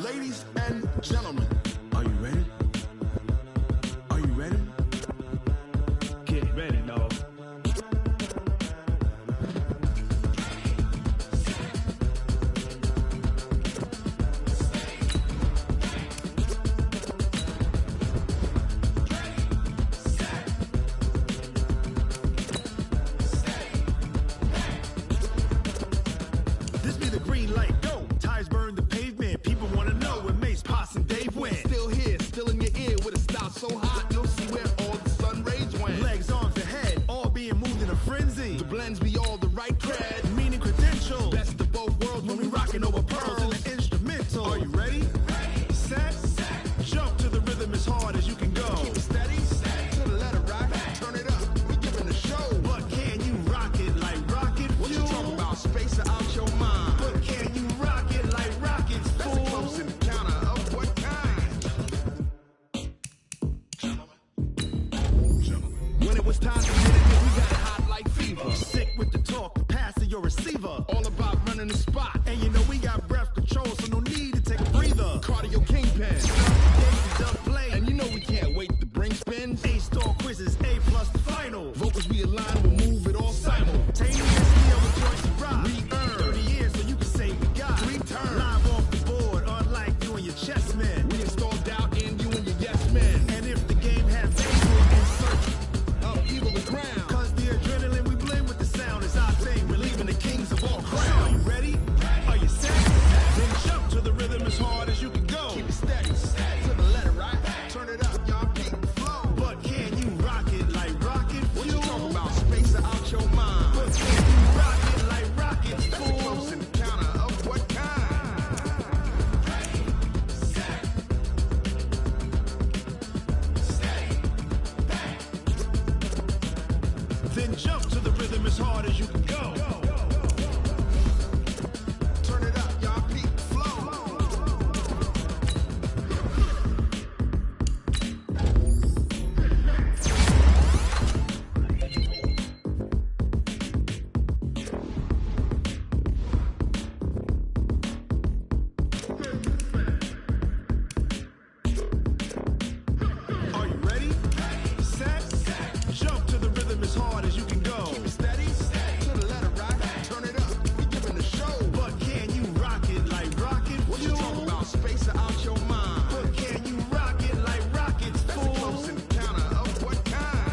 Ladies and gentlemen, are you ready? Are you ready? Get ready, dog. This be the green light, go. Tires burn the pavement. People want to know where Mace, Pops, and Dave went. Still here, still in your ear with a style so hot, you'll see where all the sun rays went. Legs, arms, and head, all being moved in a frenzy. The blends be all the right cred, meaning credentials. Best of both worlds when we rockin' over pearls in the instrumental. Are you ready? Set, jump to the rhythm as hard as you can go. Keep it steady, to the letter rock, turn it up. We giving a show. But can you rock it like rocket fuel? What you talking about? Space or out your mind? But can you rock it like rockets, fool? That's a close encounter of what kind? When it was time to hit it, we got it hot like fever. Sick with the talk, the pass of your receiver. All about running the spot. And you know we got breath control, so no need to take a breather. Cardio kingpin. And you know we can't wait to bring spins. A-star quizzes, A+ the final. Vocals we align, we'll move it all simultaneously on the choice of rock. We earned 30 years, so you can say we got 3 turns. Live off the board, unlike you and your chess men. We installed doubt in you and your yes men. And if the game has faith, we'll insert of evil the crown. Cause the adrenaline we blend with the sound is our thing. We're leaving the kings of all crowns. Are you ready? Are you set? Then jump to the rhythm as hard as you can go. Keep it steady, to the letter right. Turn it up, y'all keep the flow. But can you rock it like rocket fuel? What you talking about? Space or out your mind? But can you rock it like rockets, fool? That's a close encounter of what kind? Then jump to the rhythm as hard as you can go. Turn it up, y'all keep the flow. Are you ready? Set, jump to the rhythm as hard as you can go. Keep it steady, to the letter rock, turn it up, we giving a show. But can you rock it like rocket fuel? What you talking about? Space or out your mind? But can you rock it like rockets, fool? That's a close encounter of what kind?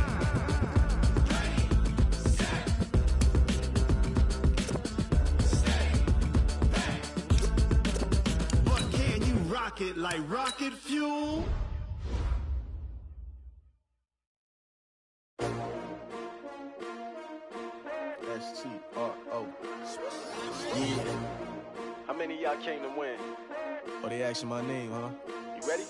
But can you rock it like rocket fuel? S-T-R-O. Yeah. How many of y'all came to win? Oh, they asking my name, huh? You ready?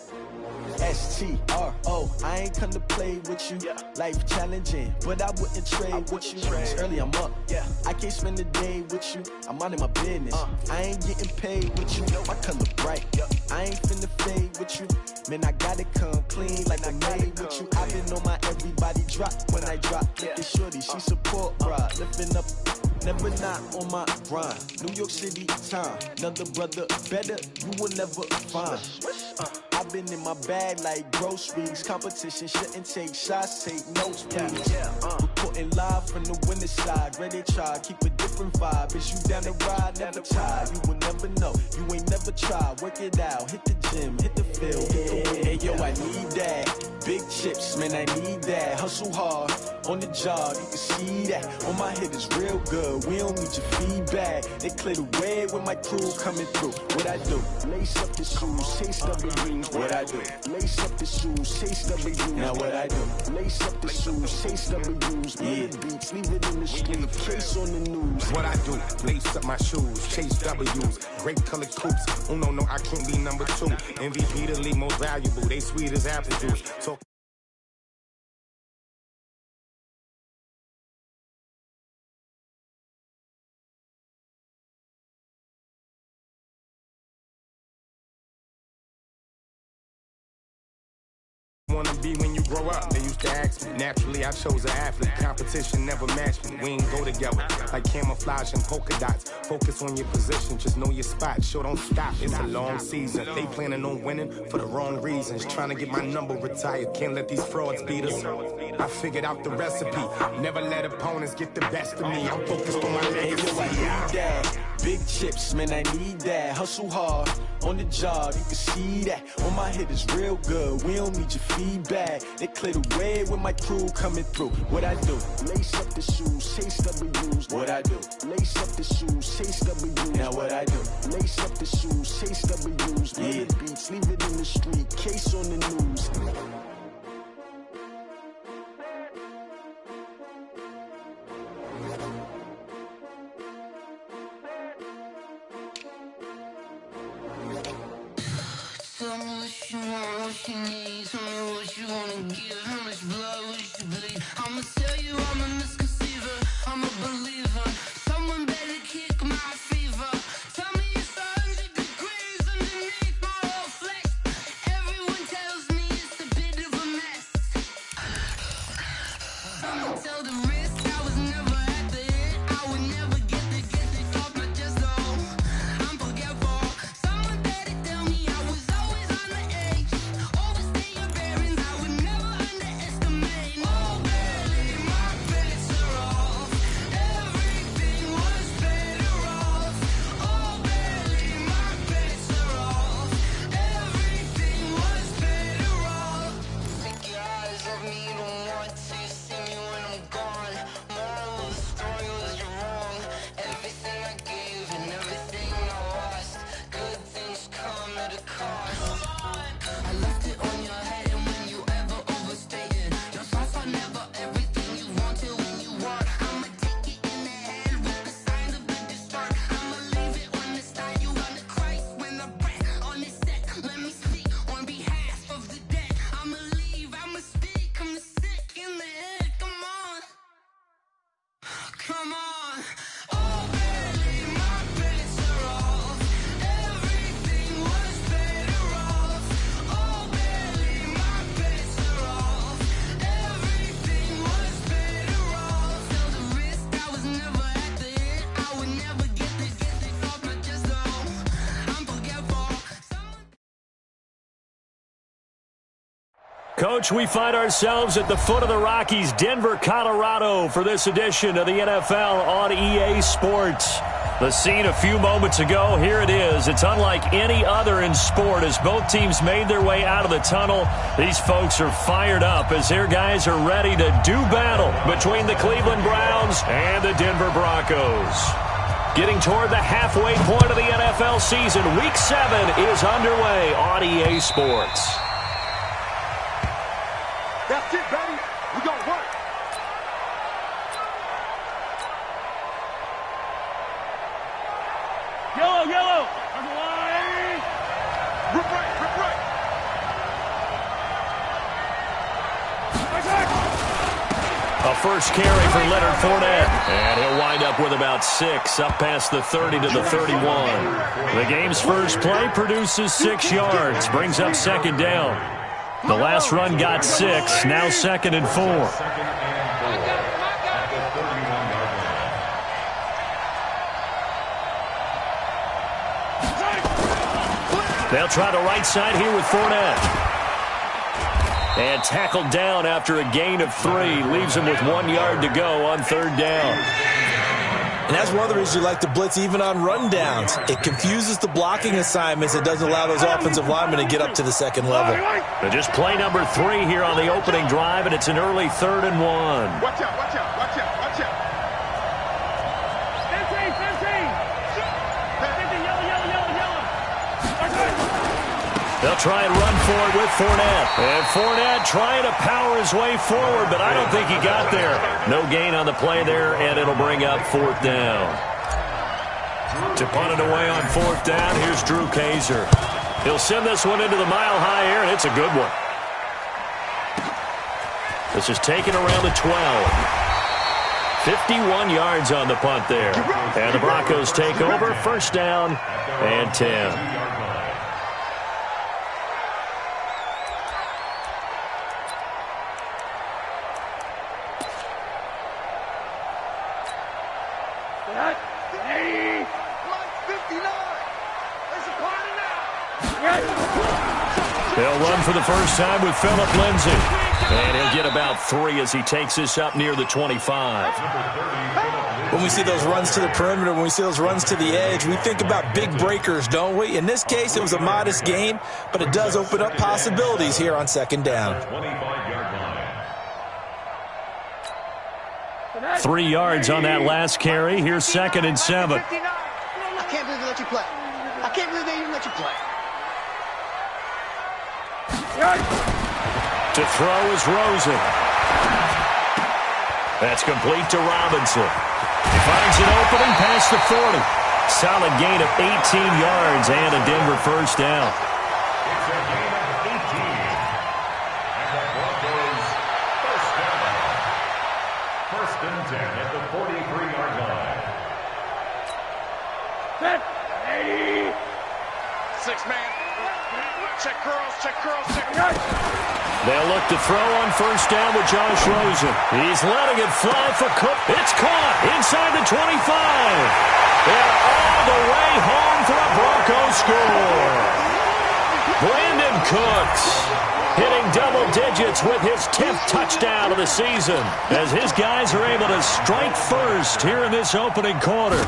S-T-R-O. I ain't come to play with you. Yeah. Life challenging, but I wouldn't trade with you. trade. It's early, I'm up. Yeah. I can't spend the day with you. I'm minding my business. I ain't getting paid with you. My color bright. I ain't finna fade with you. Man, I gotta come clean like I made with you. I've been on my everybody drop when I drop. Look at shorty, she support bride. Lifting up, never not on my grind. New York City time. Another brother better, you will never find. I've been in my bag like groceries. Competition shouldn't take shots, take notes, please. Reporting live from the winter side. Ready to try, keep a different vibe. Is you down the ride, never tired. You will never know, you ain't never tried. Work it out, hit the gym, hit the field, hit the wind. Hey yo, I need that. Big chips, man, I need that. Hustle hard, on the job, you can see that. On my hit is real good, we don't need your feedback. They clear the way with my crew coming through. What I do? Lace up the shoes, chase up the dreams. What I do? Lace up the shoes, chase up the dreams. Now what I do? Lace up the shoes, chase up the dreams. Yeah, beats, leave it in the street, case on the news. What I do, lace up my shoes, chase W's, great colored coops. Oh no, I can't be number 2. MVP the league most valuable, they sweet as apple juice. Talk wanna be when you grow up? They used to ask me. Naturally, I chose an athlete. Competition never matched me. We ain't go together like camouflage and polka dots. Focus on your position, just know your spot. Sure, don't stop. It's a long season. They planning on winning for the wrong reasons. Trying to get my number retired. Can't let these frauds beat us. I figured out the recipe. Never let opponents get the best of me. I'm focused on my legacy. Big chips, man, I need that. Hustle hard on the job, you can see that. On my hit is real good. We don't need your feedback. They clear the way with my crew coming through. What I do? Lace up the shoes, chase W's. What I do? Lace up the shoes, chase W's. Now what I do? Lace up the shoes, chase W's. Yeah. The beats, leave it in the street. Case on the news. Tell me what you want, what you need. Tell me what you wanna give. How much blood would you bleed? I'ma tell you I'm a misconceiver. I'm a believer. Someone better kick my fever. Tell me it's 100 degrees underneath my whole flesh. Everyone tells me it's a bit of a mess. Someone tell the risk I was never at the hit. I would never get it off my chest though. I'm forgetful. Someone better tell me I was always on the edge. Overstay your bearings, I would never underestimate. Oh baby, my bets are off. Everything was better off. Oh baby, my bets are off. Everything was better off. Take your eyes off me, you don't want to see me when I'm gone. Moral of the story was you're wrong. Everything I gave and everything I lost. Good things come at a cost. I left it on your head, and when you ever overstay it, your thoughts are never everything you wanted when you want. I'ma take it in the head with the signs of the distort. I'ma leave it on the side. You wanna Christ when the breath on this set. Let me speak on behalf of the dead. I'ma leave, I'ma speak. I'm the sick in the head. Come on, come on. Oh baby, my bets are off. Everything was better off. Oh baby, my bets are off. Everything was better off. Tell the risk I was never at the hit. I would never get it off my chest though. I'm forgetful. Coach, we find ourselves at the foot of the Rockies, Denver, Colorado, for this edition of the NFL on EA Sports. The scene a few moments ago, here it is. It's unlike any other in sport as both teams made their way out of the tunnel. These folks are fired up as their guys are ready to do battle between the Cleveland Browns and the Denver Broncos. Getting toward the halfway point of the NFL season, Week 7 is underway on EA Sports. That's it, baby. We gonna work. Yellow, yellow. Number one. Rip right, rip right. A first carry for Leonard Fournette. And he'll wind up with about 6, up past the 30 to the 31. The game's first play produces 6 yards, brings up second down. The last run got 6, now 2nd and 4. They'll try the right side here with Fournette. And tackled down after a gain of 3. Leaves him with 1 yard to go on 3rd down. And that's one of the reasons you like to blitz even on rundowns. It confuses the blocking assignments. It doesn't allow those offensive linemen to get up to the second level. But just play number 3 here on the opening drive, and it's an early 3rd and 1. Watch out, watch out, watch out, watch out. 15, 15. 15, yellow, yellow, yellow, yellow. They'll try and run for it with Fournette. And Fournette trying to power his way forward, but I don't think he got there. No gain on the play there, and it'll bring up 4th down. To punt it away on 4th down, here's Drew Kaiser. He'll send this one into the mile-high air, and it's a good one. This is taken around the 12. 51 yards on the punt there. And the Broncos take over, 1st down and 10. They'll run for the first time with Phillip Lindsay. And he'll get about 3 as he takes this up near the 25. When we see those runs to the perimeter, when we see those runs to the edge, we think about big breakers, don't we? In this case, it was a modest gain, but it does open up possibilities here on second down. 3 yards on that last carry. Here's 2nd and 7. I can't believe they let you play. I can't believe they even let you play. To throw is Rosen. That's complete to Robinson. He finds an opening past the 40. Solid gain of 18 yards and a Denver first down. It's a gain of 18. And the Broncos first down. 1st and 10 at the 43-yard line. Set. 6-man. Check curls, check curls, check curls. They'll look to throw on first down with Josh Rosen. He's letting it fly for Cook. It's caught inside the 25. And all the way home for a Broncos score. Brandon Cooks hitting double digits with his 10th touchdown of the season as his guys are able to strike first here in this opening quarter.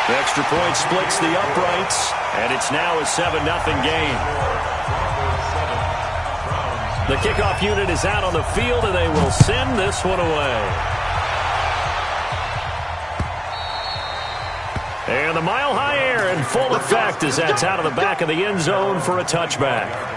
The extra point splits the uprights, and it's now a 7-0 game. The kickoff unit is out on the field, and they will send this one away. And the mile-high air in full effect as that's out of the back of the end zone for a touchback.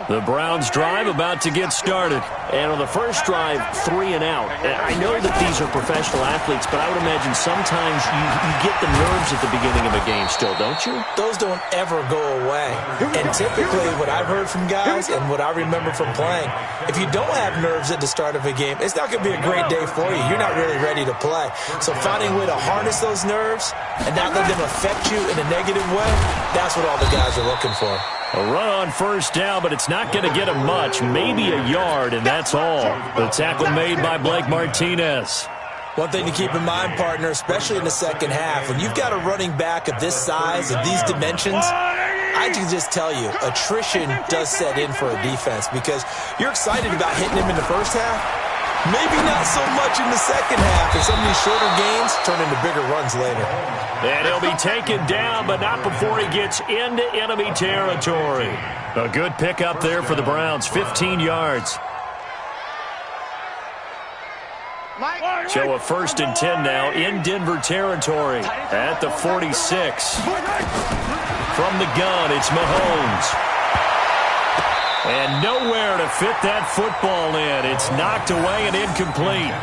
The Browns drive about to get started. And on the first drive, 3 and out. I know that these are professional athletes, but I would imagine sometimes you get the nerves at the beginning of a game still, don't you? Those don't ever go away. And typically what I've heard from guys and what I remember from playing, if you don't have nerves at the start of a game, it's not going to be a great day for you. You're not really ready to play. So finding a way to harness those nerves and not let them affect you in a negative way, that's what all the guys are looking for. A run on first down, but it's not going to get him much. Maybe a yard, and that's all. The tackle made by Blake Martinez. One thing to keep in mind, partner, especially in the second half, when you've got a running back of this size and these dimensions, I can just tell you, attrition does set in for a defense because you're excited about hitting him in the first half. Maybe not so much in the second half, and some of these shorter gains turn into bigger runs later. And he'll be taken down, but not before he gets into enemy territory. A good pickup there for the Browns, 15 yards. So a 1st and 10 now in Denver territory at the 46. From the gun, it's Mahomes. And nowhere to fit that football in. It's knocked away and incomplete.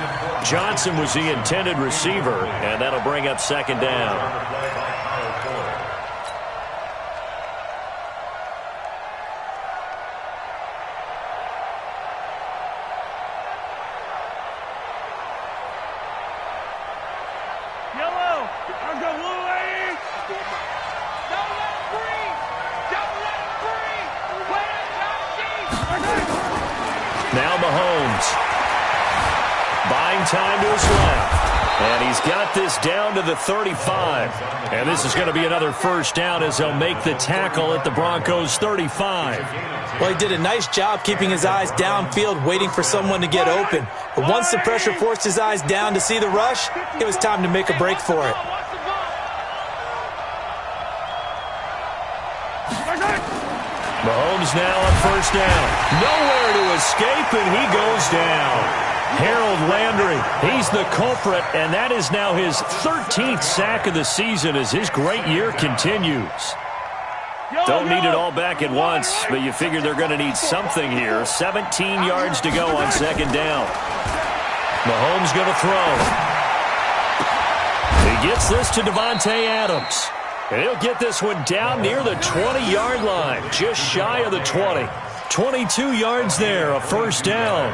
Johnson was the intended receiver, and that'll bring up 2nd down. Now Mahomes. Buying time to his left. And he's got this down to the 35. And this is going to be another first down as they'll make the tackle at the Broncos' 35. Well, he did a nice job keeping his eyes downfield, waiting for someone to get open. But once the pressure forced his eyes down to see the rush, it was time to make a break for it. Mahomes now on first down. Nowhere to escape, and he goes down. Harold Landry, he's the culprit, and that is now his 13th sack of the season as his great year continues. Don't need it all back at once, but you figure they're going to need something here. 17 yards to go on 2nd down. Mahomes going to throw. He gets this to Devontae Adams. And he'll get this one down near the 20-yard line, just shy of the 20. 22 yards there, a first down.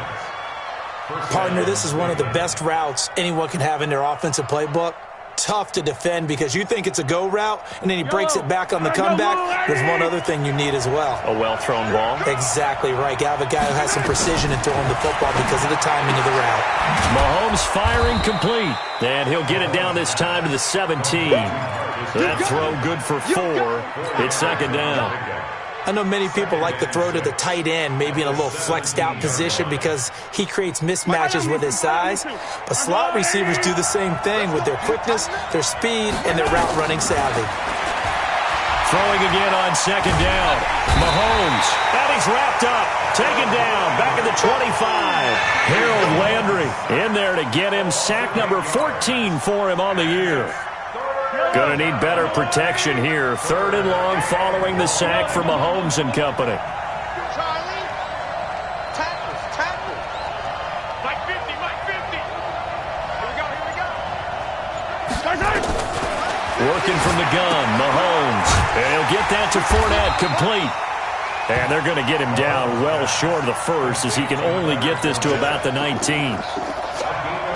Partner, this is one of the best routes anyone can have in their offensive playbook. tough to defend because you think it's a go route, and then he breaks it back on the comeback. There's one other thing you need as well. A well-thrown ball. Exactly right. You have a guy who has some precision in throwing the football because of the timing of the route. Mahomes firing complete, and he'll get it down this time to the 17. That throw good for 4. It's second down. I know many people like to throw to the tight end, maybe in a little flexed out position because he creates mismatches with his size. But slot receivers do the same thing with their quickness, their speed, and their route running savvy. Throwing again on second down. Mahomes, and he's wrapped up. Taken down, back at the 25. Harold Landry in there to get him. Sack number 14 for him on the year. Going to need better protection here. 3rd and long following the sack for Mahomes and company. Charlie, tackles. Mike 50. Here we go. Working from the gun, Mahomes. And he'll get that to Fournette, complete. And they're going to get him down well short of the first as he can only get this to about the 19.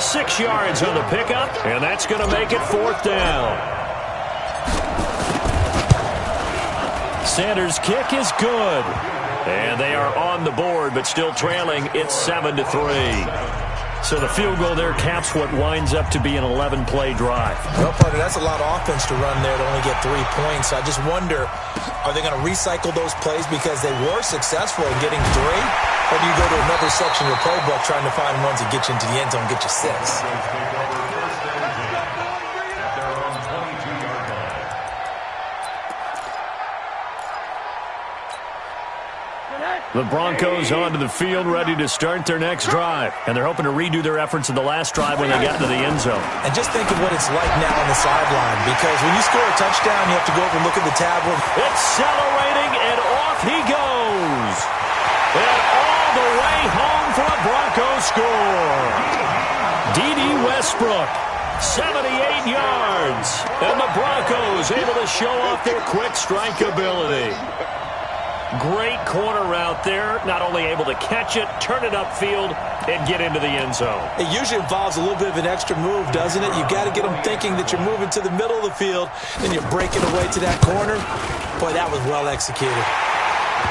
6 yards on the pickup, and that's going to make it 4th down. Sanders' kick is good. And they are on the board, but still trailing. It's 7-3. So the field goal there caps what winds up to be an 11-play drive. Well, partner, that's a lot of offense to run there to only get 3 points. So I just wonder, are they going to recycle those plays because they were successful in getting 3? Or do you go to another section of your playbook trying to find ones that get you into the end zone and get you 6? The Broncos onto the field, ready to start their next drive. And they're hoping to redo their efforts in the last drive when they got into the end zone. And just think of what it's like now on the sideline, because when you score a touchdown, you have to go over and look at the tablet. Accelerating, and off he goes. And all the way home for a Broncos score. D.D. Westbrook, 78 yards. And the Broncos able to show off their quick strike ability. Great corner route there. Not only able to catch it, turn it upfield, and get into the end zone. It usually involves a little bit of an extra move, doesn't it? You've got to get them thinking that you're moving to the middle of the field, and you're breaking away to that corner. Boy, that was well executed.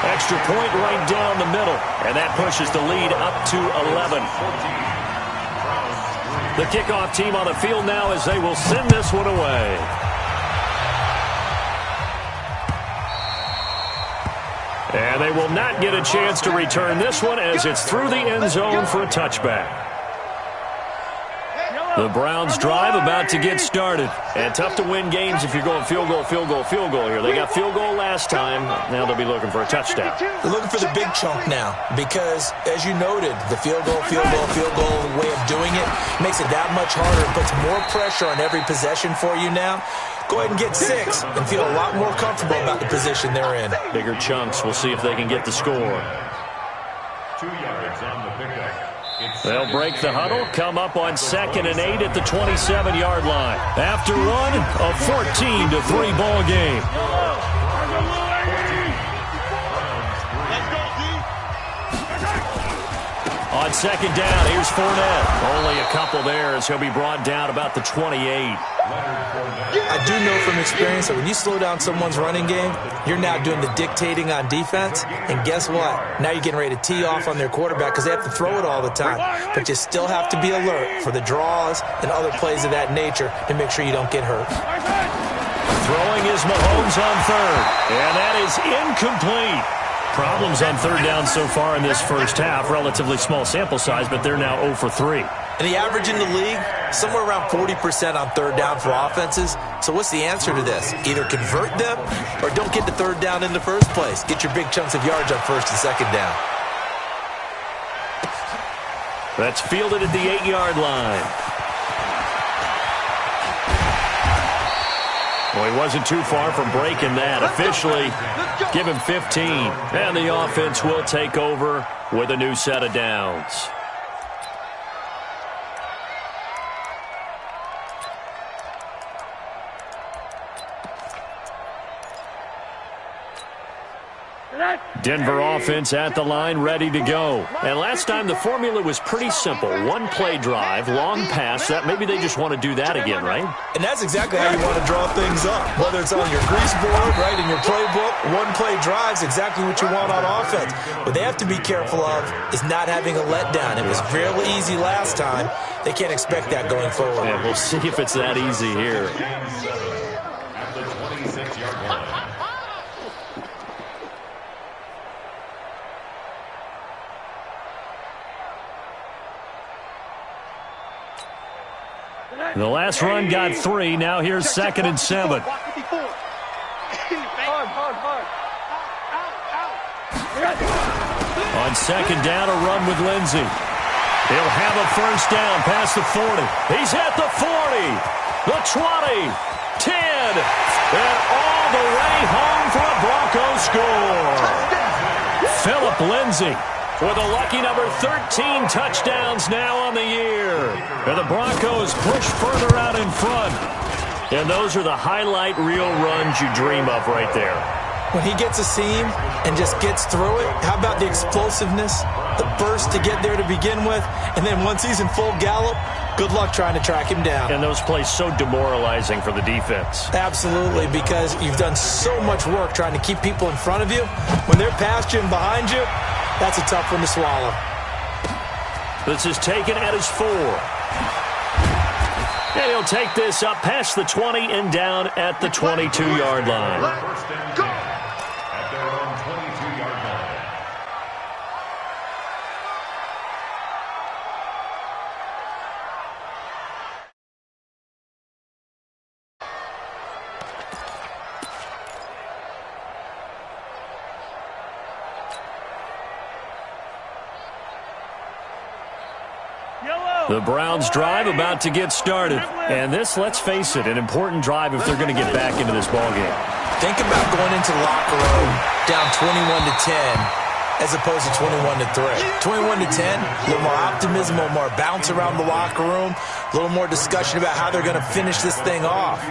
Extra point right down the middle, and that pushes the lead up to 11. The kickoff team on the field now as they will send this one away. And they will not get a chance to return this one as it's through the end zone for a touchback. The Browns drive about to get started. And tough to win games if you're going field goal here. They got field goal last time. Now they'll be looking for a touchdown. They're looking for the big chunk now because, as you noted, the field goal way of doing it makes it that much harder. It puts more pressure on every possession for you now. Go ahead and get 6 and feel a lot more comfortable about the position they're in. Bigger chunks. We'll see if they can get the score. 2 yards on the pickup. They'll break the huddle, come up on 2nd and 8 at the 27-yard line. After one, a 14-3 ball game. On 2nd down, here's Fournette. Only a couple there as he'll be brought down about the 28. I do know from experience that when you slow down someone's running game, you're now doing the dictating on defense. And guess what? Now you're getting ready to tee off on their quarterback because they have to throw it all the time. But you still have to be alert for the draws and other plays of that nature to make sure you don't get hurt. Throwing is Mahomes on 3rd. And that is incomplete. Problems on 3rd down so far in this first half. Relatively small sample size, but they're now 0 for 3. And the average in the league, somewhere around 40% on 3rd down for offenses. So what's the answer to this? Either convert them or don't get to 3rd down in the first place. Get your big chunks of yards on 1st and 2nd down. That's fielded at the 8-yard line. Well, he wasn't too far from breaking that. Officially, give him 15. And the offense will take over with a new set of downs. Denver offense at the line, ready to go. And last time the formula was pretty simple. One play drive, long pass. That maybe they just want to do that again, right? And that's exactly how you want to draw things up. Whether it's on your grease board, right, in your playbook, one play drive's exactly what you want on offense. What they have to be careful of is not having a letdown. It was really easy last time. They can't expect that going forward. Yeah, we'll see if it's that easy here. At the 26-yard line. The last run got 3. Now here's 2nd and 7. On 2nd down, a run with Lindsey. He'll have a first down past the 40. He's at the 40, the 20, 10, and all the way home for a Broncos score. Phillip Lindsey with a lucky number 13 touchdowns now on the year. And the Broncos push further out in front. And those are the highlight reel runs you dream of right there. When he gets a seam and just gets through it, how about the explosiveness, the burst to get there to begin with, and then once he's in full gallop, good luck trying to track him down. And those plays so demoralizing for the defense. Absolutely, because you've done so much work trying to keep people in front of you. When they're past you and behind you, that's a tough one to swallow. This is taken at his 4. And he'll take this up past the 20 and down at the 22-yard line. First and 10 at their own 22-yard line. The Browns drive about to get started. And this, let's face it, an important drive if they're going to get back into this ballgame. Think about going into the locker room down 21-10 as opposed to 21-3. 21-10, a little more optimism, a little more bounce around the locker room, a little more discussion about how they're going to finish this thing off.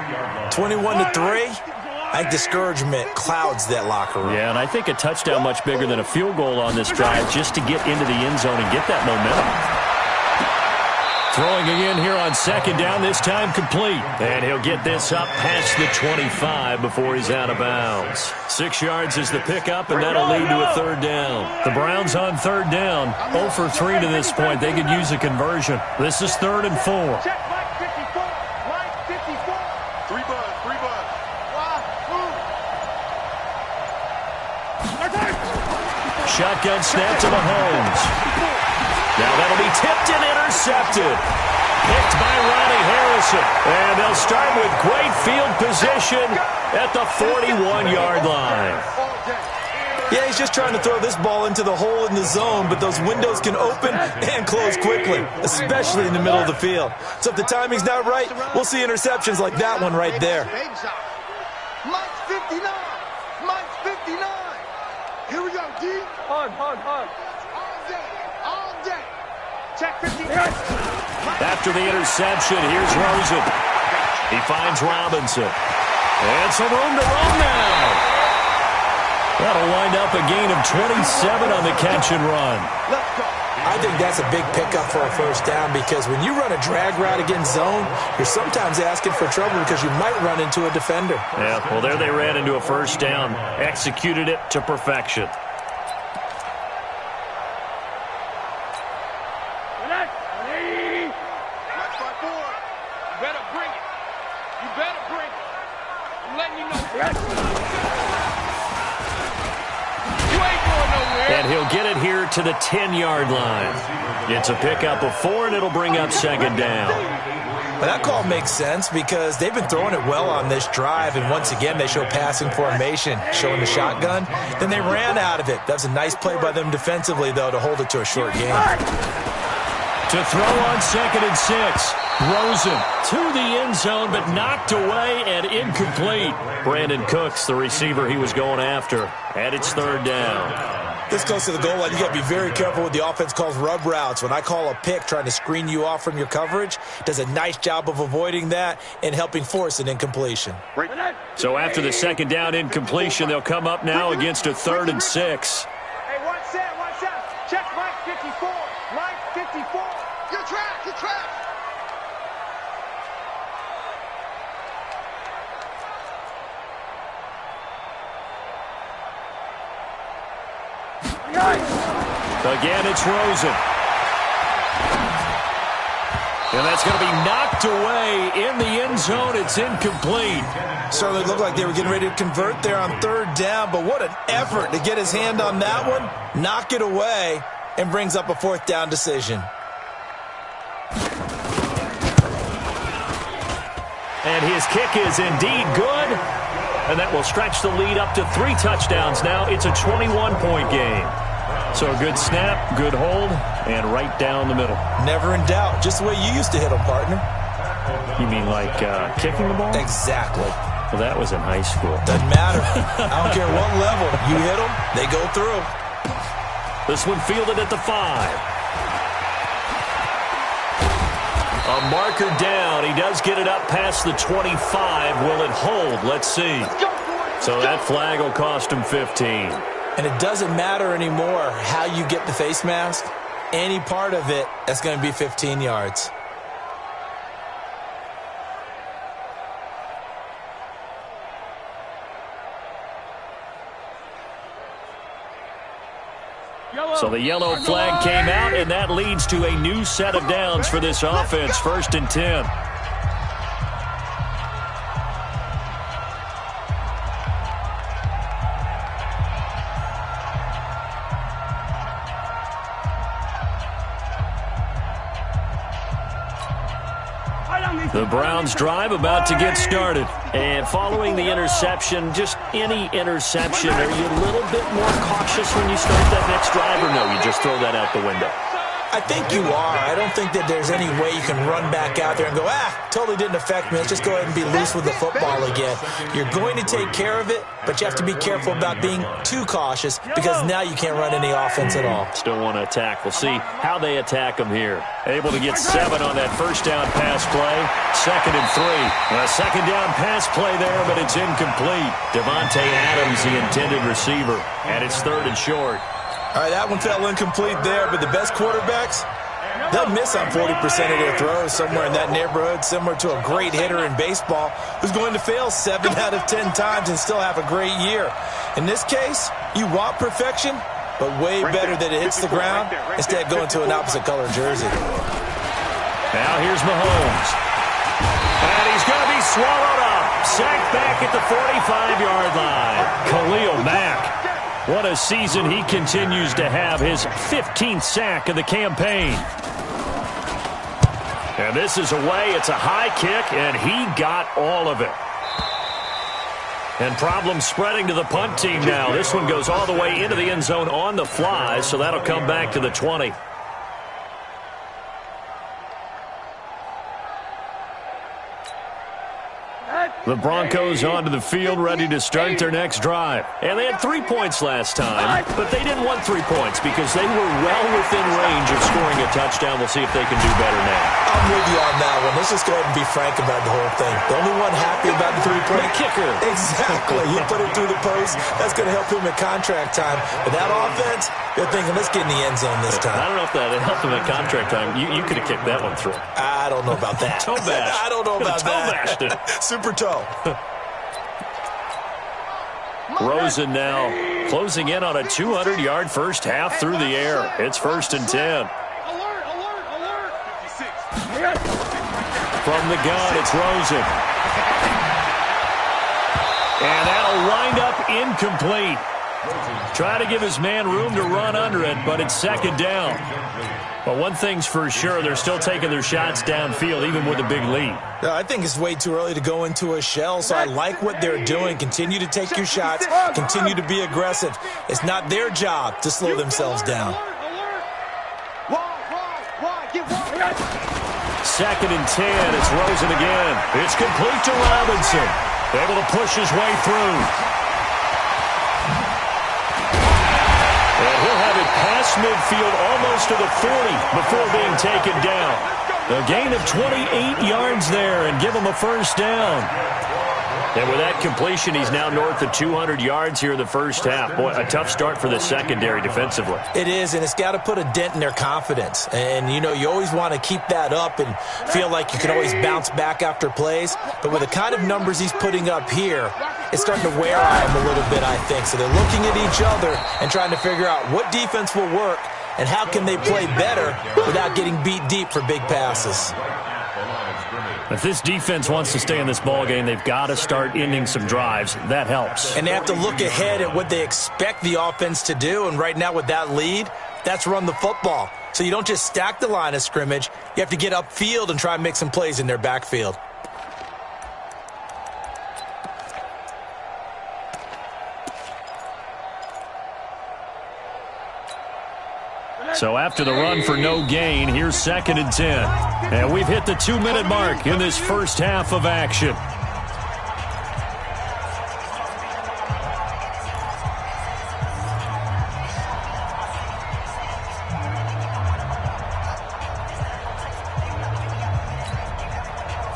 21-3, I think discouragement clouds that locker room. Yeah, and I think a touchdown much bigger than a field goal on this drive just to get into the end zone and get that momentum. Throwing again here on 2nd down, this time complete. And he'll get this up past the 25 before he's out of bounds. 6 yards is the pickup, and that'll lead to a 3rd down. The Browns on 3rd down, 0 for 3 to this point. They could use a conversion. This is 3rd and 4. Check Mike 54. Mike 54. 3 bucks. 3 bucks. Shotgun snap to Mahomes. Now that'll be tipped and intercepted. Picked by Ronnie Harrison. And they'll start with great field position at the 41-yard line. Yeah, he's just trying to throw this ball into the hole in the zone, but those windows can open and close quickly, especially in the middle of the field. So if the timing's not right, we'll see interceptions like that one right there. Mike's 59. Mike's 59. Here we go, D. Hard. All day. Check 50. After the interception, here's Rosen. He finds Robinson. And some room to run now. That'll wind up a gain of 27 on the catch and run. I think that's a big pickup for a first down because when you run a drag route against zone, you're sometimes asking for trouble because you might run into a defender. Yeah, well, there they ran into a first down. Executed it to perfection. And he'll get it here to the 10-yard line. It's a pickup of 4, and it'll bring up 2nd down. But that call makes sense because they've been throwing it well on this drive, and once again they show passing formation, showing the shotgun. Then they ran out of it. That was a nice play by them defensively, though, to hold it to a short game. To throw on 2nd and 6. Rosen to the end zone, but knocked away and incomplete. Brandon Cooks, the receiver he was going after. And it's 3rd down. This goes to the goal line. You got to be very careful with the offense calls rub routes. When I call a pick trying to screen you off from your coverage, does a nice job of avoiding that and helping force an incompletion. So after the second down incompletion, they'll come up now against a 3rd and 6. Hey, one set. Check Mike 54. Mike 54. You're trapped. Again, it's Rosen. And that's going to be knocked away in the end zone. It's incomplete. Certainly looked like they were getting ready to convert there on 3rd down, but what an effort to get his hand on that one, knock it away, and brings up a 4th down decision. And his kick is indeed good. And that will stretch the lead up to 3 touchdowns now. It's a 21-point game. So a good snap, good hold, and right down the middle. Never in doubt. Just the way you used to hit them, partner. You mean like kicking the ball? Exactly. Well, that was in high school. Doesn't matter. I don't care what level. You hit them, they go through. This one fielded at the 5. A marker down. He does get it up past the 25. Will it hold? Let's see. So that flag will cost him 15. And it doesn't matter anymore how you get the face mask. Any part of it, that's going to be 15 yards. So the yellow flag came out, and that leads to a new set of downs for this offense. 1st and 10. The Browns drive about to get started. And following the interception, just any interception, are you a little bit more cautious when you start that next drive, or no, you just throw that out the window? I think you are. I don't think that there's any way you can run back out there and go, totally didn't affect me. Let's just go ahead and be loose with the football again. You're going to take care of it, but you have to be careful about being too cautious because now you can't run any offense at all. Still want to attack. We'll see how they attack them here. Able to get 7 on that 1st down pass play. 2nd and 3. A 2nd down pass play there, but it's incomplete. Devontae Adams, the intended receiver, and it's 3rd and short. All right, that one fell incomplete there, but the best quarterbacks, they'll miss on 40% of their throws, somewhere in that neighborhood, similar to a great hitter in baseball who's going to fail 7 out of 10 times and still have a great year. In this case, you want perfection, but way better that it hits the ground instead of going to an opposite color jersey. Now here's Mahomes. And he's going to be swallowed up. Sacked back at the 45-yard line. Khalil Mack. What a season he continues to have. His 15th sack of the campaign. And this is away. It's a high kick, and he got all of it. And problems spreading to the punt team now. This one goes all the way into the end zone on the fly, so that'll come back to the 20. The Broncos onto the field, ready to start their next drive. And they had 3 points last time, but they didn't want 3 points because they were well within range of scoring a touchdown. We'll see if they can do better now. I'm with you on that one. Let's just go ahead and be frank about the whole thing. The only one happy about the 3-point kicker. Exactly. He put it through the post. That's going to help him at contract time. But that offense, they're thinking, let's get in the end zone this time. I don't know if that helped him at contract time. You could have kicked that one through. I don't know about that. Toe bash. I don't know about that. Toe bashed it. Super toe. Rosen now closing in on a 200-yard first half through the air. It's 1st and 10. From the gun, it's Rosen. And that'll wind up incomplete. Try to give his man room to run under it, but it's 2nd down. But one thing's for sure, they're still taking their shots downfield, even with a big lead. I think it's way too early to go into a shell, so I like what they're doing. Continue to take your shots. Continue to be aggressive. It's not their job to slow themselves down. 2nd and 10. It's Rosen again. It's complete to Robinson. Able to push his way through. And push midfield almost to the 40 before being taken down. A gain of 28 yards there and give him a first down. And with that completion, he's now north of 200 yards here in the first half. Boy, a tough start for the secondary defensively. It is, and it's got to put a dent in their confidence. And, you know, you always want to keep that up and feel like you can always bounce back after plays. But with the kind of numbers he's putting up here, it's starting to wear on him a little bit, I think. So they're looking at each other and trying to figure out what defense will work and how can they play better without getting beat deep for big passes. If this defense wants to stay in this ballgame, they've got to start ending some drives. That helps. And they have to look ahead at what they expect the offense to do. And right now with that lead, that's run the football. So you don't just stack the line of scrimmage. You have to get upfield and try and make some plays in their backfield. So after the run for no gain, here's 2nd and 10. And we've hit the 2-minute mark in this first half of action.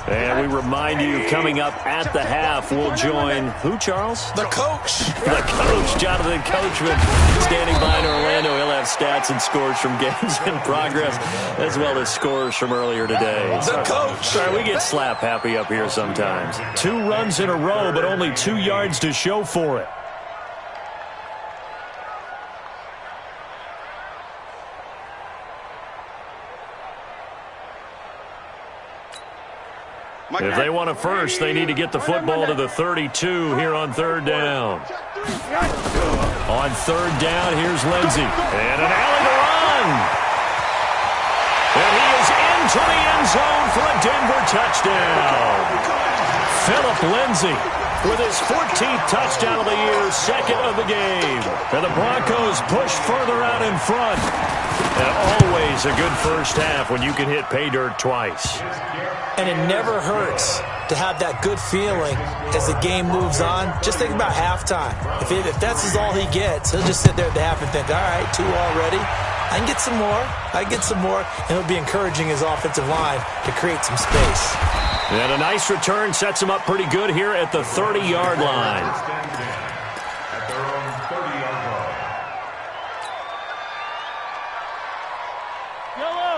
And we remind you, coming up at the half, we'll join who, Charles? The coach. The coach, Jonathan Coachman, standing by in Orlando. He'll have stats and scores from games in progress, as well as scores from earlier today. The coach. Sorry, we get slap happy up here sometimes. 2 runs in a row, but only 2 yards to show for it. If they want a first, they need to get the football to the 32 here on 3rd down. On 3rd down, here's Lindsey. And an alley to run. And he is into the end zone for a Denver touchdown. Phillip Lindsey with his 14th touchdown of the year, 2nd of the game. And the Broncos push further out in front. And always a good first half when you can hit pay dirt twice. And it never hurts to have that good feeling as the game moves on. Just think about halftime. If that's all he gets, he'll just sit there at the half and think, all right, 2 already. I can get some more. I can get some more. And he'll be encouraging his offensive line to create some space. And a nice return sets him up pretty good here at the 30-yard line.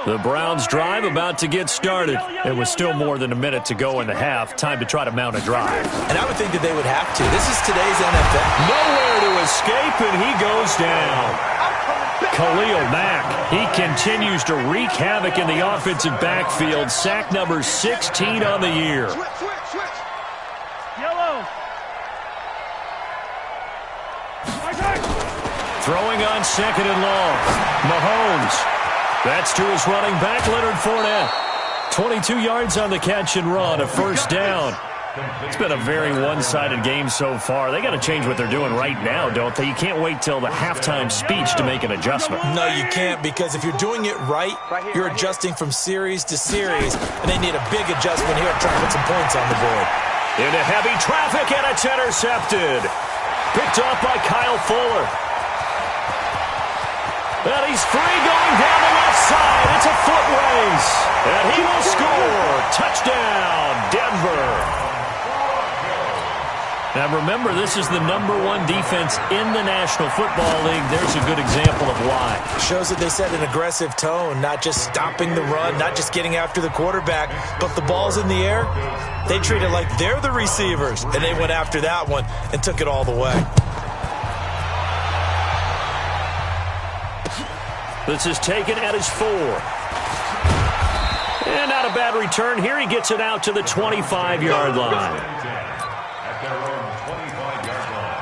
The Browns drive about to get started. It was still more than a minute to go in the half. Time to try to mount a drive. And I would think that they would have to. This is today's NFL. Nowhere to escape, and he goes down. Khalil Mack, he continues to wreak havoc in the offensive backfield. Sack number 16 on the year. Throwing on 2nd and long. Mahomes. That's to his running back, Leonard Fournette. 22 yards on the catch and run, a first down. It's been a very one-sided game so far. They got to change what they're doing right now, don't they? You can't wait till the halftime speech to make an adjustment. No, you can't, because if you're doing it right, you're adjusting from series to series, and they need a big adjustment here to try to put some points on the board. Into heavy traffic, and it's intercepted. Picked off by Kyle Fuller. And he's free going down the left side. It's a foot race. And he will score. Touchdown, Denver. Now remember, this is the #1 defense in the National Football League. There's a good example of why. Shows that they set an aggressive tone, not just stopping the run, not just getting after the quarterback, but the ball's in the air. They treat it like they're the receivers, and they went after that one and took it all the way. This is taken at his 4. And not a bad return here. He gets it out to the 25-yard line. At their own 25-yard line.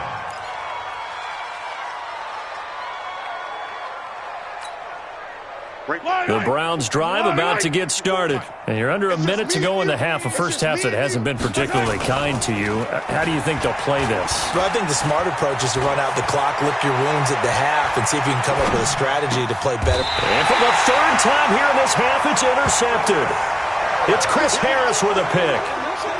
The Browns drive about to get started. And you're under a minute to go in the half, a first half that hasn't been particularly kind to you. How do you think they'll play this? Well, I think the smart approach is to run out the clock, lick your wounds at the half, and see if you can come up with a strategy to play better. And for the 3rd time here in this half, it's intercepted. It's Chris Harris with a pick.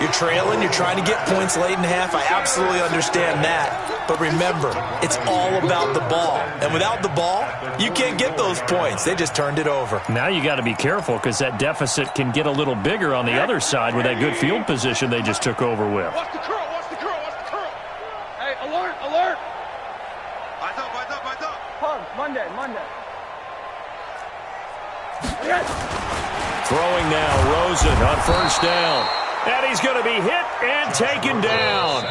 You're trailing, you're trying to get points late in half. I absolutely understand that. But remember, it's all about the ball. And without the ball, you can't get those points. They just turned it over. Now you got to be careful because that deficit can get a little bigger on the other side with that good field position they just took over with. Watch the curl, watch the curl, watch the curl. Hey, alert, alert. Eyes up, eyes up, eyes up. Pump, Monday. Throwing now, Rosen on first down. And he's going to be hit and taken down.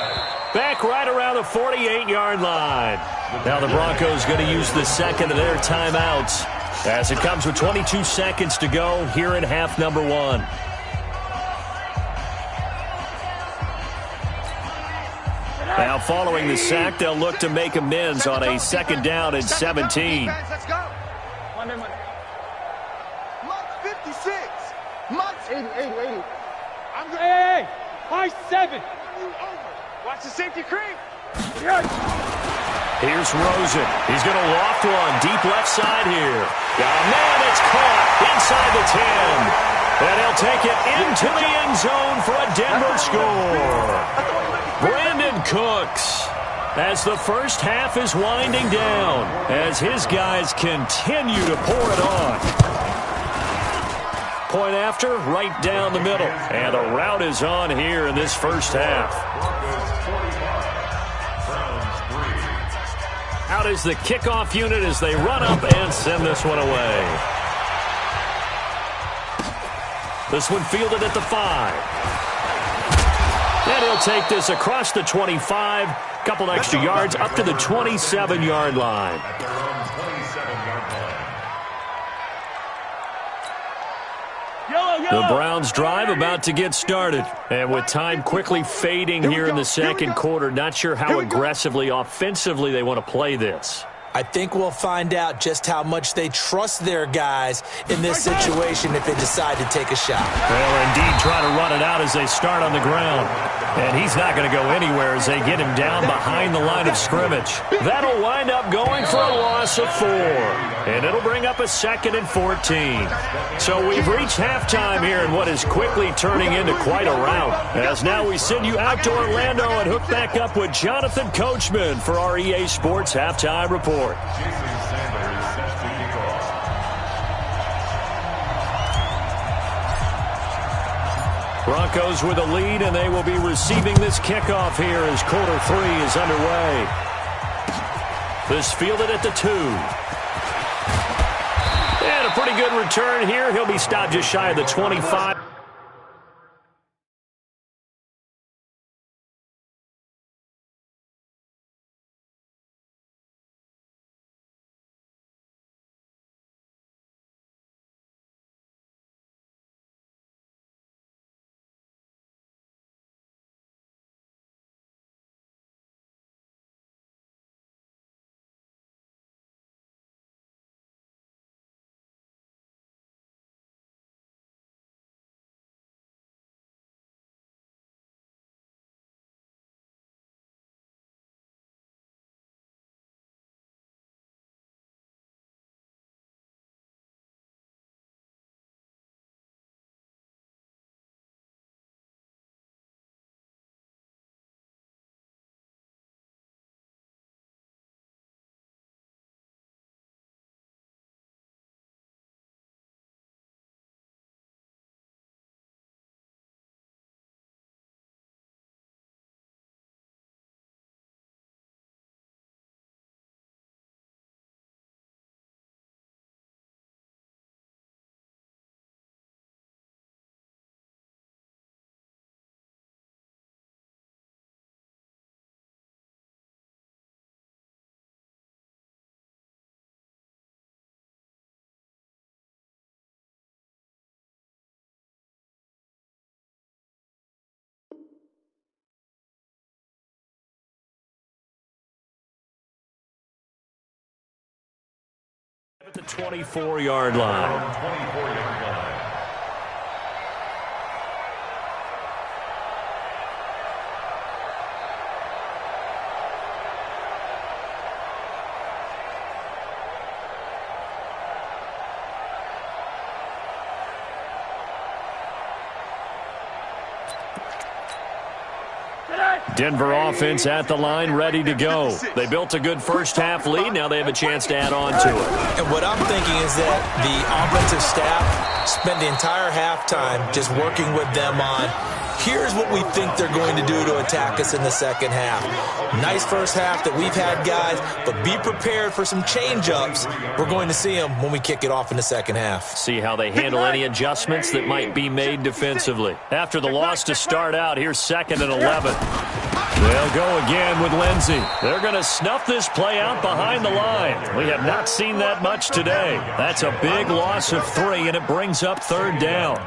Back right around the 48-yard line. Now the Broncos going to use the second of their timeouts as it comes with 22 seconds to go here in half number one. Now following the sack, they'll look to make amends on a second down and 17. Let's go. Monday. Mike 56. Mike 80. I'm good. Hey, high 7. Watch the safety creep. Here's Rosen. He's going to loft one deep left side here. Oh, man, it's caught inside the 10. And he'll take it into the end zone for a Denver score. Brandon Cooks, as the first half is winding down, as his guys continue to pour it on. Point after, right down the middle. And the route is on here in this first half. Out is the kickoff unit as they run up and send this one away. This one fielded at the 5. And he'll take this across the 25, couple extra yards up to the 27-yard line. The Browns drive about to get started. And with time quickly fading here in the second quarter, not sure how aggressively, offensively they want to play this. I think we'll find out just how much they trust their guys in this situation if they decide to take a shot. Well, indeed, trying to run it out as they start on the ground. And he's not going to go anywhere as they get him down behind the line of scrimmage. That'll wind up going for a loss of 4. And it'll bring up a 2nd and 14. So we've reached halftime here in what is quickly turning into quite a rout. As now we send you out to Orlando and hook back up with Jonathan Coachman for our EA Sports Halftime Report. Broncos with a lead, and they will be receiving this kickoff here as quarter 3 is underway. This fielded at the 2. And a pretty good return here. He'll be stopped just shy of the 25. At the 24-yard line. Denver offense at the line, ready to go. They built a good first-half lead. Now they have a chance to add on to it. And what I'm thinking is that the offensive staff spent the entire halftime just working with them on, here's what we think they're going to do to attack us in the second half. Nice first half that we've had, guys, but be prepared for some change-ups. We're going to see them when we kick it off in the second half. See how they handle any adjustments that might be made defensively. After the loss to start out, here's 2nd and 11. They'll go again with Lindsey. They're going to snuff this play out behind the line. We have not seen that much today. That's a big loss of 3, and it brings up 3rd down.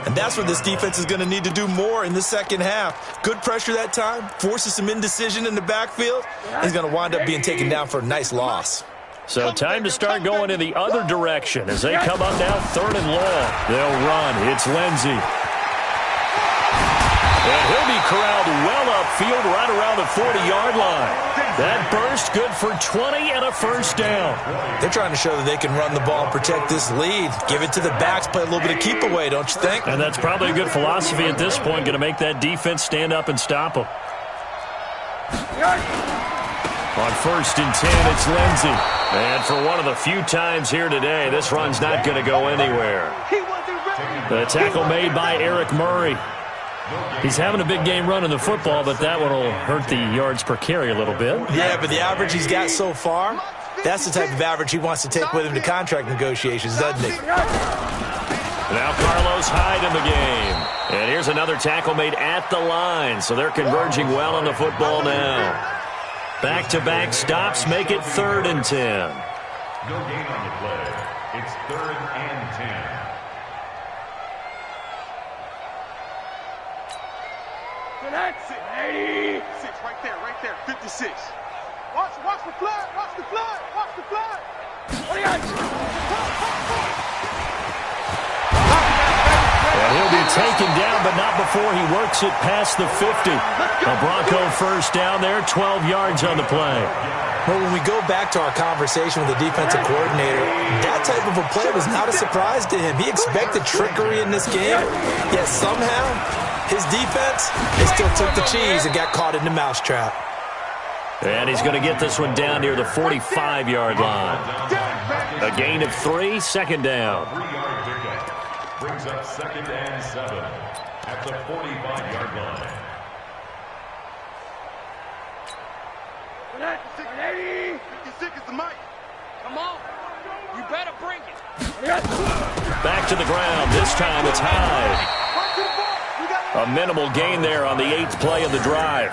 And that's what this defense is going to need to do more in the second half. Good pressure that time, forces some indecision in the backfield. He's going to wind up being taken down for a nice loss. So time to start going in the other direction as they come up now 3rd and long. They'll run. It's Lindsey. And he'll be corralled well upfield right around the 40-yard line. That burst good for 20 and a first down. They're trying to show that they can run the ball and protect this lead. Give it to the backs, play a little bit of keep away, don't you think? And that's probably a good philosophy at this point, going to make that defense stand up and stop them. On 1st and 10, it's Lindsey. And for one of the few times here today, this run's not going to go anywhere. The tackle made by Eric Murray. He's having a big game running the football, but that one will hurt the yards per carry a little bit. Yeah, but the average he's got so far, that's the type of average he wants to take with him to contract negotiations, doesn't he? Now Carlos Hyde in the game. And here's another tackle made at the line, so they're converging well on the football now. Back-to-back stops make it 3rd and 10. No gain on the play. It's 3rd and 10. That's it. 86, right there, 56. Watch the flood, watch the flood, watch the flood. What do you got? And he'll be taken down, but not before he works it past the 50. A Bronco first down there, 12 yards on the play. Well, when we go back to our conversation with the defensive coordinator, that type of a play was not a surprise to him. He expected trickery in this game, yet somehow his defense, they still took the cheese and got caught in the mousetrap. And he's going to get this one down near the 45-yard line. A gain of 3, 2nd down. 3-yard pickup. Brings up 2nd and 7 at the 45-yard line. 56 is the mic. Come on. You better bring it. Back to the ground. This time it's Hyde. A minimal gain there on the 8th play of the drive.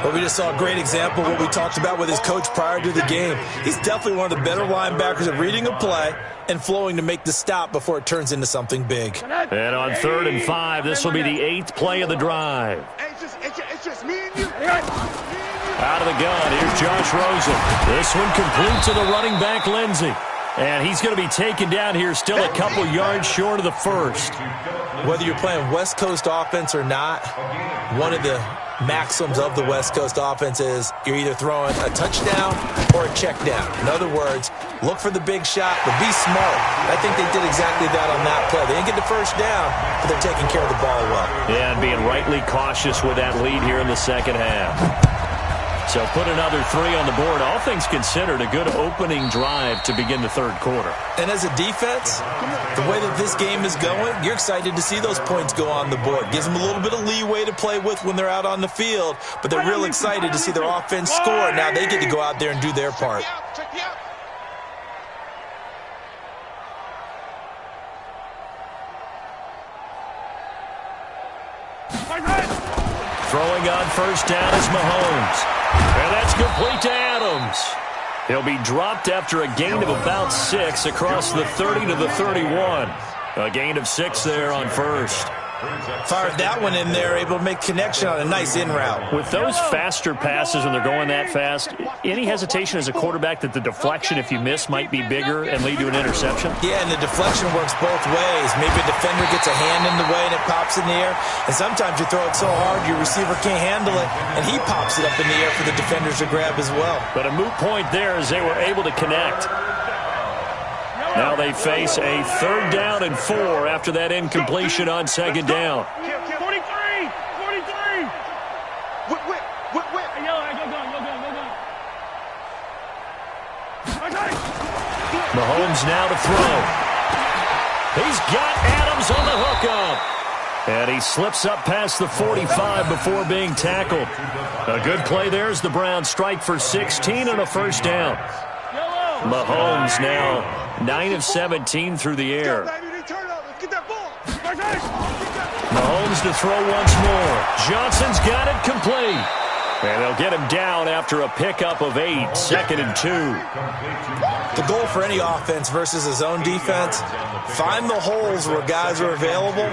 But we just saw a great example of what we talked about with his coach prior to the game. He's definitely one of the better linebackers at reading a play and flowing to make the stop before it turns into something big. And on 3rd and 5, this will be the 8th play of the drive. It's just me and you. Out of the gun, here's Josh Rosen. This one complete to the running back, Lindsey. And he's going to be taken down here still a couple yards short of the first. Whether you're playing West Coast offense or not, one of the maxims of the West Coast offense is you're either throwing a touchdown or a check down. In other words, look for the big shot, but be smart. I think they did exactly that on that play. They didn't get the first down, but they're taking care of the ball well. Yeah, and being rightly cautious with that lead here in the second half. So put another 3 on the board. All things considered, a good opening drive to begin the 3rd quarter. And as a defense, the way that this game is going, you're excited to see those points go on the board. Gives them a little bit of leeway to play with when they're out on the field, but they're real excited to see their offense score. Now they get to go out there and do their part. Throwing on first down is Mahomes. And that's complete to Adams. He'll be dropped after a gain of about 6 across the 30 to the 31. A gain of 6 there on first. Fired that one in there, able to make connection on a nice in route. With those faster passes when they're going that fast, any hesitation as a quarterback that the deflection, if you miss, might be bigger and lead to an interception? Yeah, and the deflection works both ways. Maybe a defender gets a hand in the way and it pops in the air. And sometimes you throw it so hard your receiver can't handle it, and he pops it up in the air for the defenders to grab as well. But a moot point there as they were able to connect. Now they face a 3rd down and 4 after that incompletion on 2nd down. 43! Mahomes now to throw. He's got Adams on the hookup. And he slips up past the 45 before being tackled. A good play there as the Browns strike for 16 and a first down. Mahomes now 9 of 17 through the air. Mahomes to throw once more. Johnson's got it complete. And they'll get him down after a pickup of 8, 2nd and 2. The goal for any offense versus his own defense, find the holes where guys are available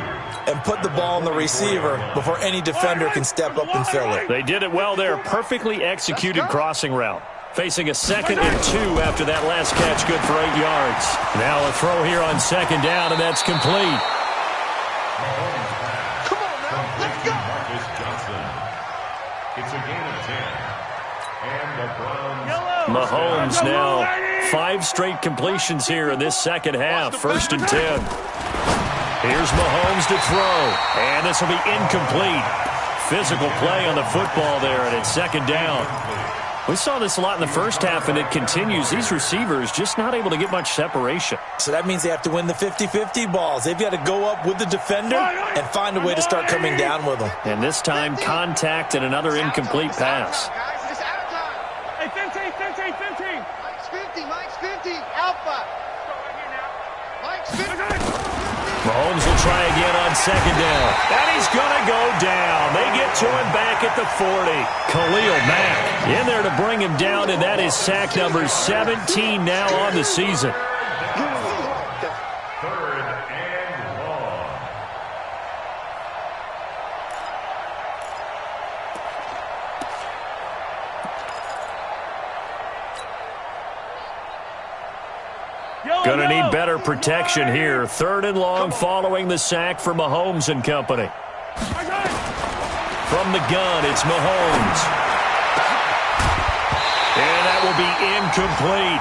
and put the ball in the receiver before any defender can step up and fill it. They did it well there. Perfectly executed crossing route. Facing a 2nd and 2 after that last catch, good for 8 yards. Now a throw here on 2nd down, and that's complete. Come on now, let's go. It's a gain of 10. And the Browns. Mahomes now 5 straight completions here in this second half. 1st and 10. Here's Mahomes to throw. And this will be incomplete. Physical play on the football there, and it's 2nd down. We saw this a lot in the first half, and it continues. These receivers just not able to get much separation. So that means they have to win the 50-50 balls. They've got to go up with the defender and find a way to start coming down with them. And this time, contact and another incomplete pass. Hey, 15. Mike's 50. Alpha. Mike's 50. Mahomes will try again on 2nd down. And he's going to go down. They get to him back at the 40. Khalil Mack in there to bring him down, and that is sack number 17 now on the season. 3rd and long. Going to need better protection here. 3rd and long following the sack for Mahomes and company. From the gun, it's Mahomes. And that will be incomplete.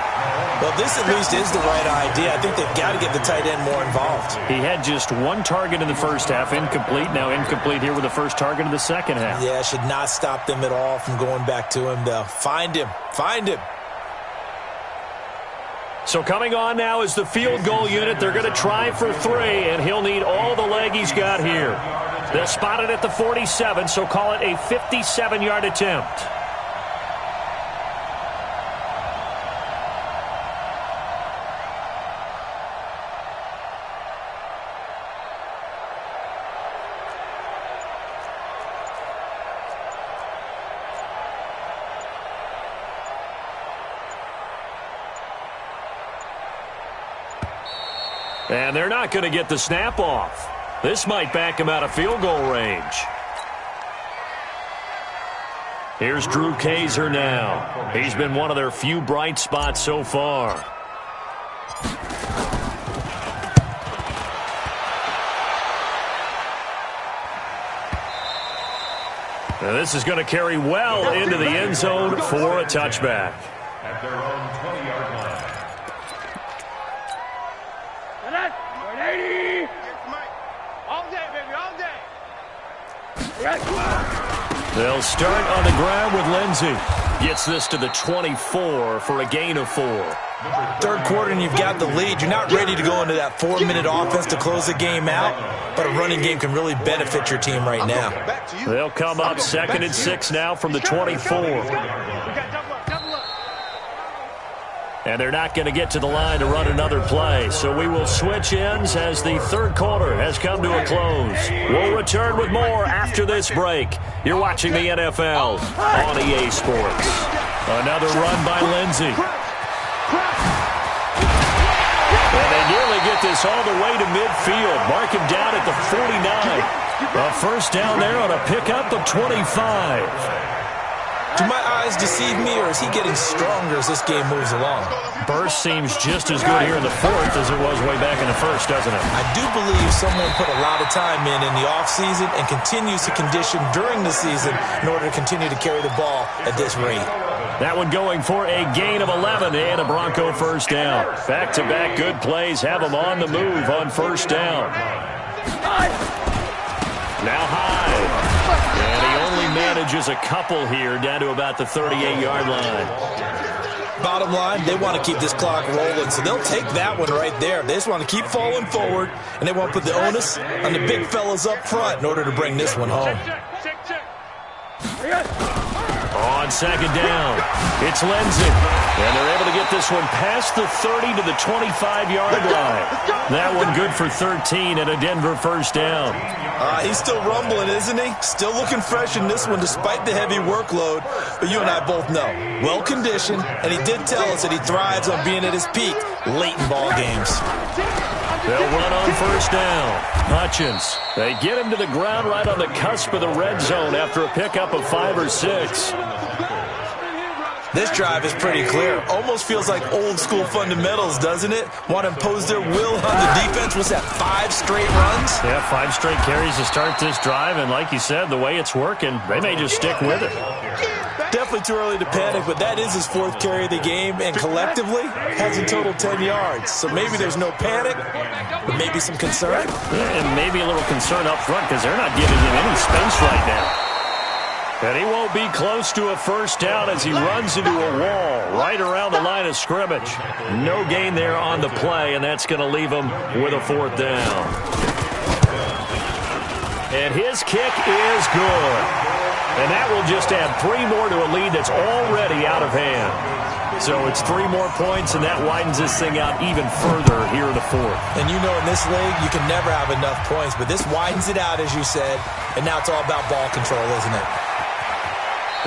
Well, this at least is the right idea. I think they've got to get the tight end more involved. He had just 1 target in the first half, incomplete. Now incomplete here with the first target of the second half. Yeah, should not stop them at all from going back to him, though. Find him. Find him. So coming on now is the field goal unit. They're going to try for 3, and he'll need all the leg he's got here. They'll spot it at the 47, so call it a 57-yard attempt. And they're not going to get the snap off. This might back him out of field goal range. Here's Drew Kaiser now. He's been one of their few bright spots so far. And this is going to carry well into the end zone for a touchback. At their own 20-yard line. All day, baby, all day. They'll start on the ground with Lindsey. Gets this to the 24 for a gain of 4. 3rd quarter and you've got the lead. You're not ready to go into that 4-minute offense to close the game out, but a running game can really benefit your team right now. They'll come up 2nd and 6 now from the 24. And they're not going to get to the line to run another play. So we will switch ends as the 3rd quarter has come to a close. We'll return with more after this break. You're watching the NFL on EA Sports. Another run by Lindsey. And they nearly get this all the way to midfield. Mark him down at the 49. A first down there on a pickup of 25. Do my eyes deceive me, or is he getting stronger as this game moves along? Burst seems just as good here in the 4th as it was way back in the 1st, doesn't it? I do believe someone put a lot of time in the offseason and continues to condition during the season in order to continue to carry the ball at this rate. That one going for a gain of 11 and a Bronco first down. Back-to-back good plays have them on the move on first down. Now high. And he only manages a couple here down to about the 38-yard line. Bottom line, they want to keep this clock rolling, so they'll take that one right there. They just want to keep falling forward, and they want to put the onus on the big fellas up front in order to bring this one home. On second down, it's Lindsay. And they're able to get this one past the 30 to the 25-yard line. That one good for 13 and a Denver first down. He's still rumbling, isn't he? Still looking fresh in this one despite the heavy workload. But you and I both know, well-conditioned, and he did tell us that he thrives on being at his peak late in ball games. They'll run on first down. Hutchins. They get him to the ground right on the cusp of the red zone after a pickup of 5 or 6. This drive is pretty clear. Almost feels like old school fundamentals, doesn't it? Want to impose their will on the defense. What's that, 5 straight runs? Yeah, 5 straight carries to start this drive. And like you said, the way it's working, they may just stick with it. Definitely too early to panic, but that is his 4th carry of the game, and collectively has a total 10 yards. So maybe there's no panic, but maybe some concern. Yeah, and maybe a little concern up front because they're not giving him any space right now. And he won't be close to a first down as he runs into a wall right around the line of scrimmage. No gain there on the play, and that's going to leave him with a 4th down. And his kick is good. And that will just add 3 more to a lead that's already out of hand. So it's 3 more points, and that widens this thing out even further here in the 4th. And you know in this league, you can never have enough points, but this widens it out, as you said, and now it's all about ball control, isn't it?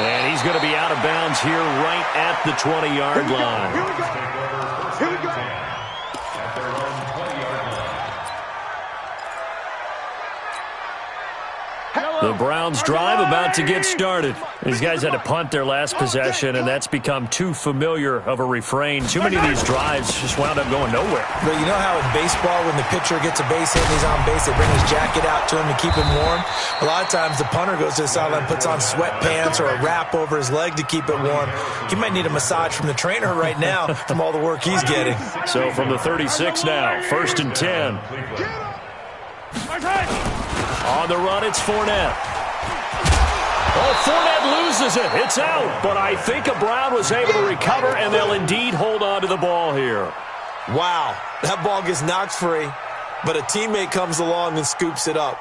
And he's going to be out of bounds here right at the 20-yard line. Here we go. Here we go. At their own 20-yard line. The Browns drive about to get started. These guys had to punt their last possession, and that's become too familiar of a refrain. Too many of these drives just wound up going nowhere. But you know how in baseball, when the pitcher gets a base hit and he's on base, they bring his jacket out to him to keep him warm? A lot of times the punter goes to the sideline, puts on sweatpants or a wrap over his leg to keep it warm. He might need a massage from the trainer right now from all the work he's getting. So from the 36 now, 1st and 10. On the run, it's Fournette. Oh, Fournette loses it. It's out. But I think a Brown was able to recover, and they'll indeed hold on to the ball here. Wow, that ball gets knocked free, but a teammate comes along and scoops it up.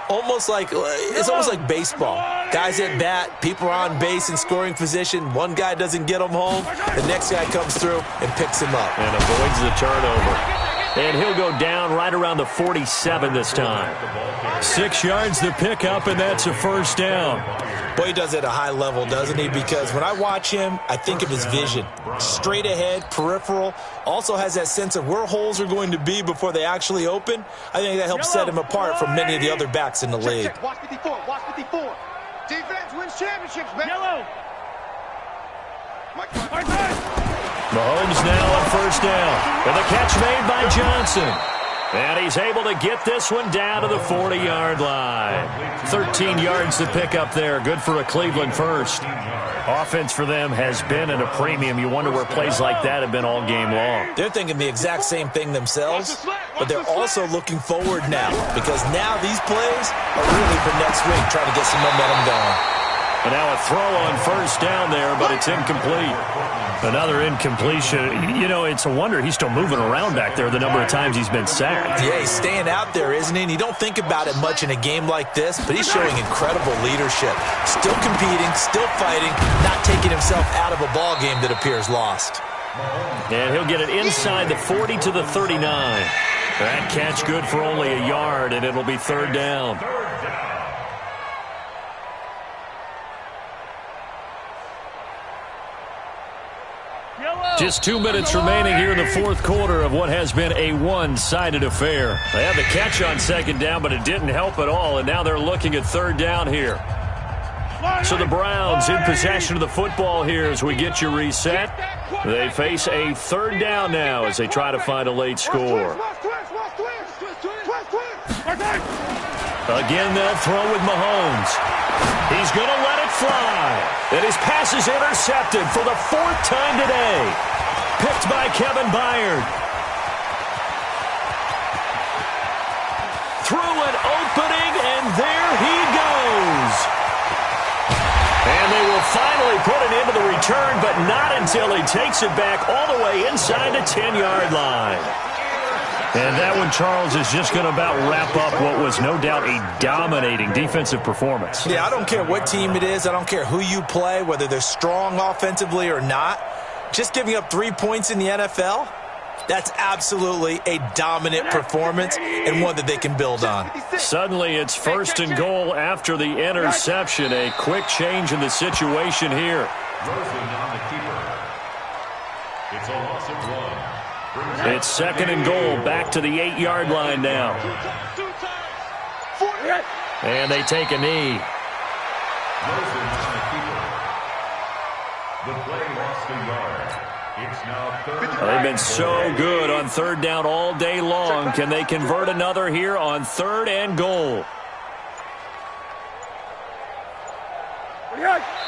It's almost like baseball. Guys at bat, people are on base in scoring position. One guy doesn't get him home. The next guy comes through and picks him up. And avoids the turnover. And he'll go down right around the 47 this time. 6 yards the pickup, and that's a first down. Boy, he does it at a high level, doesn't he? Because when I watch him, I think of his vision. Straight ahead, peripheral. Also has that sense of where holes are going to be before they actually open. I think that helps set him apart from many of the other backs in the league. Check. Watch 54. Watch 54. Defense wins championships, man. Yellow. Mahomes now on first down. And the catch made by Johnson. And he's able to get this one down to the 40-yard line. 13 yards to pick up there. Good for a Cleveland first. Offense for them has been at a premium. You wonder where plays like that have been all game long. They're thinking the exact same thing themselves, but they're also looking forward now because now these plays are really for next week, trying to get some momentum going. And now a throw on first down there, but it's incomplete. Another incompletion. You know, it's a wonder he's still moving around back there the number of times he's been sacked. Yeah, he's staying out there, isn't he? And you don't think about it much in a game like this, but he's showing incredible leadership. Still competing, still fighting, not taking himself out of a ball game that appears lost. And he'll get it inside the 40 to the 39. That catch good for only a yard, and it'll be third down. Just 2 minutes remaining here in the fourth quarter of what has been a one-sided affair. They had the catch on second down, but it didn't help at all, and now they're looking at third down here. So the Browns in possession of the football here as we get you reset. They face a third down now as they try to find a late score. Again, they'll throw with Mahomes. He's going to let it fly. And his pass is intercepted for the fourth time today. Picked by Kevin Byard. Through an opening, and there he goes. And they will finally put an end to the return, but but not until he takes it back all the way inside the 10-yard line. And that one, Charles, is just going to about wrap up what was no doubt a dominating defensive performance. Yeah, I don't care what team it is. I don't care who you play, whether they're strong offensively or not. Just giving up 3 points in the NFL, that's absolutely a dominant performance and one that they can build on. Suddenly, it's 1st and goal after the interception. A quick change in the situation here. Rosen on the keeper. It's a loss of 1. It's 2nd and goal, back to the 8-yard line now. And they take a knee. Rosen on the keeper. The play lost a yard. It's now 3rd. They've been so good on 3rd down all day long. Can they convert another here on 3rd and goal?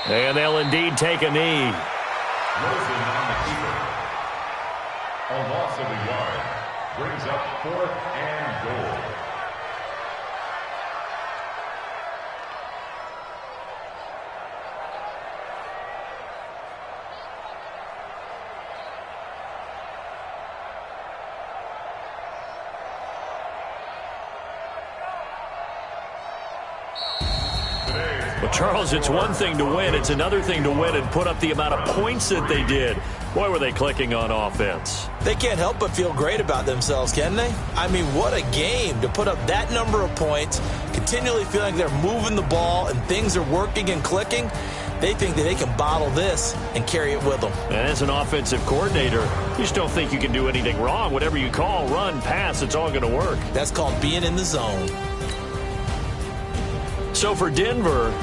And they'll indeed take a knee. Rosen on the keeper. A loss of a yard. Brings up 4th and goal. Well, Charles, it's one thing to win. It's another thing to win and put up the amount of points that they did. Boy, were they clicking on offense. They can't help but feel great about themselves, can they? I mean, what a game to put up that number of points, continually feeling they're moving the ball and things are working and clicking. They think that they can bottle this and carry it with them. And as an offensive coordinator, you just don't think you can do anything wrong. Whatever you call, run, pass, it's all going to work. That's called being in the zone. So for Denver,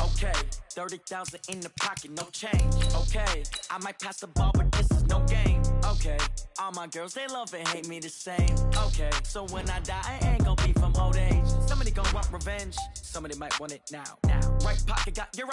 okay, 30,000 in the pocket, no change. Okay, I might pass the ball, but this is no game. Okay, all my girls, they love and hate me the same. Okay, so when I die, I ain't gonna be from old age. Somebody gonna want revenge, somebody might want it now. Right pocket got your